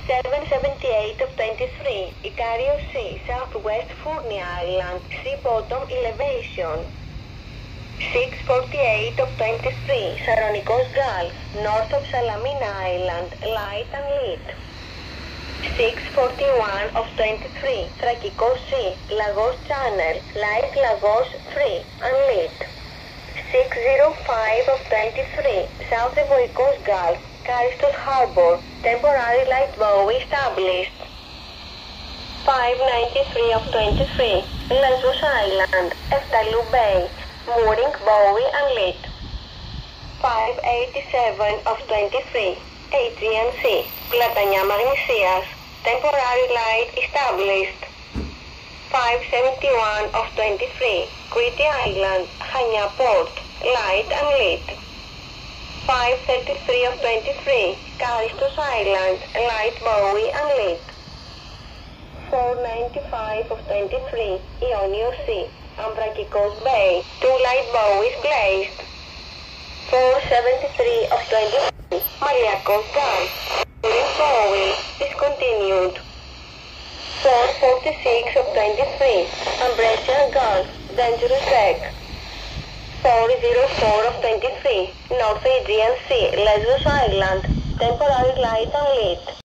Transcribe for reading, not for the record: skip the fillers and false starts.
778 of 23, Icario Sea, Southwest Furni Island, sea bottom elevation. 648 of 23, Saronikos Gulf, north of Salamina Island, light and lit. 641 of 23, Thrakikos Sea, Lagos Channel, light Lagos free, unlit. 605 of 23, South Evoikos Gulf, Karistos Harbor, temporary light buoy established. 593 of 23, Lesbos Island, Eftalou Bay, mooring buoy unlit. 587 of 23, Aegean Sea, Platania Magnesias, temporary light established. 571 of 23, Crete Island, Chania Port, light unlit. 533 of 23, Karistos Island, light buoy unlit. 495 of 23, Ionio Sea, Ambrakikos Bay, two light buoys placed. 473 of 23, Maliakos Gulf, mooring buoy discontinued. 446 of 23, Ambrosian Gulf, dangerous wreck. 404 of 23, North Aegean Sea, Lesbos Island, temporary light unlit.